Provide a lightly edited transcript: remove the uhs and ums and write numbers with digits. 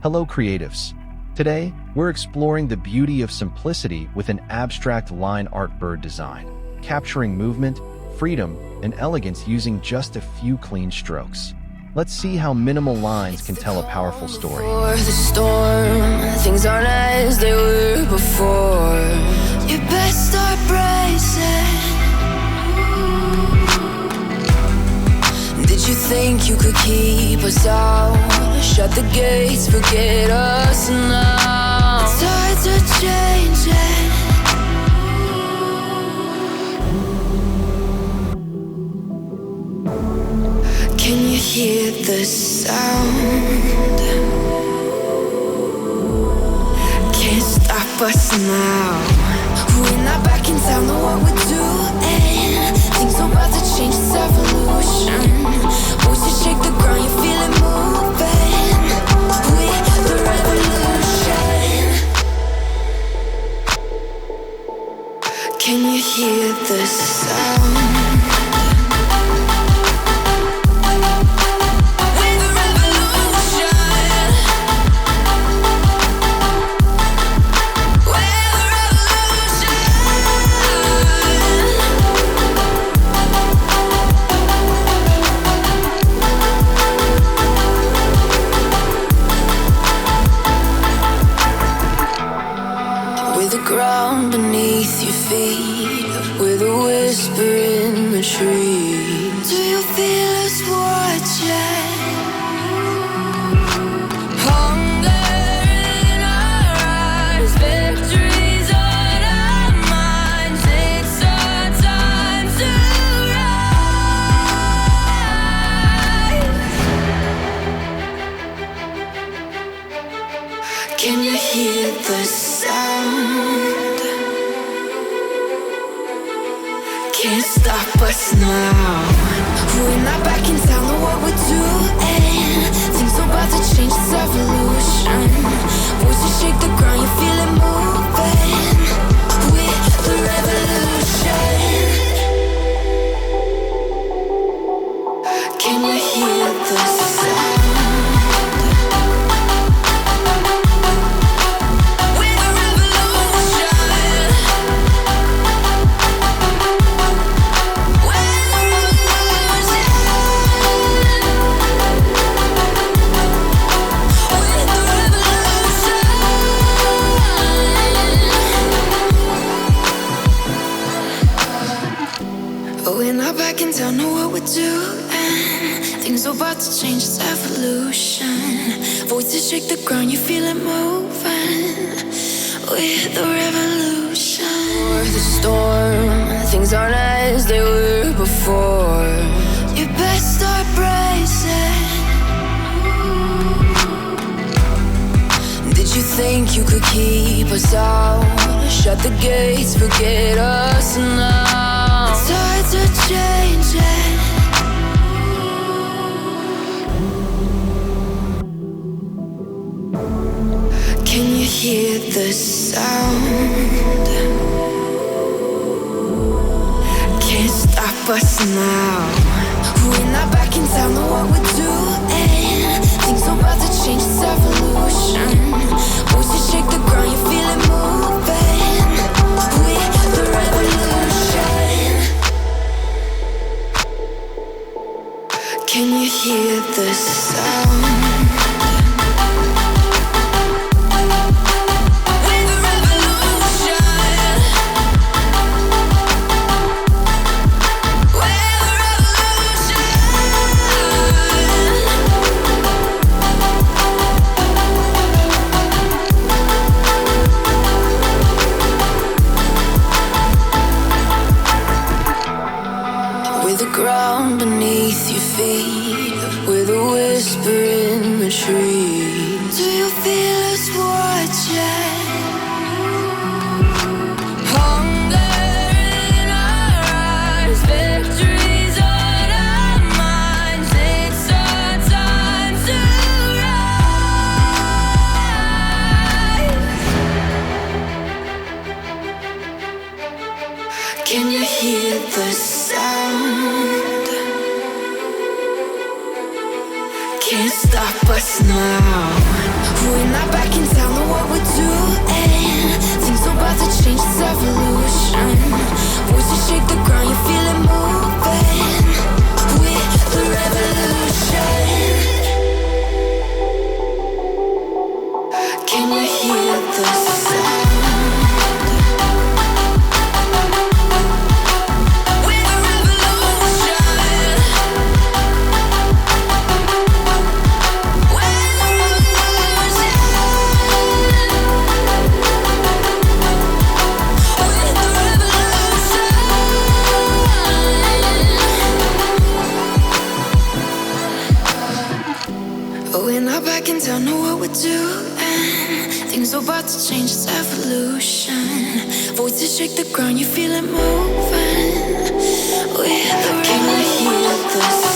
Hello creatives! Today, we're exploring the beauty of simplicity with an abstract line art bird design, capturing movement, freedom, and elegance using just a few clean strokes. Let's see how minimal lines can tell a powerful story. Before the storm, things aren't as they were before. You best start bracing. Did you think you could keep us out? Shut the gates, forget us now. It's hard to change it. Can you hear the sound? Can't stop us now. We're not back in town, know what we're doing. Things are about to change, it's evolution. Voices shake the ground, you feel it moving. We're the revolution. Can you hear the sound? Ground beneath your feet, with a whisper in the trees. Do you feel us watching? Hunger in our eyes, victories on our minds. It's our time to rise. Can you hear the sound? Can't stop us now. We're not back in town, know what we're doing. Things are about to change, it's evolution. Voices shake the ground, you feel it moving. We're the revolution. Can you hear the sound? We're not back in town, know what we're doing. Things are about to change, it's evolution. Voices shake the ground, you feel it moving. We're the revolution. Before the storm, things aren't as they were before. You best start bracing. Did you think you could keep us out? Shut the gates, forget us now. It's hard to change it. Can you hear the sound? Can't stop us now. We're not back in town, know what we're doing. Things are about to change, it's evolution. Voices shake the ground, you feel it moving. We're the revolution. Can you hear the sound? Ground beneath your feet, with a whisper in the trees. Do you feel us watching? Hunger in our eyes, victories on our minds. It's our time to rise. Can you hear the sound? Can't stop us now. We're doing. Things are about to change, it's evolution. Voices shake the ground, you feel it moving. We're the king of the heat of the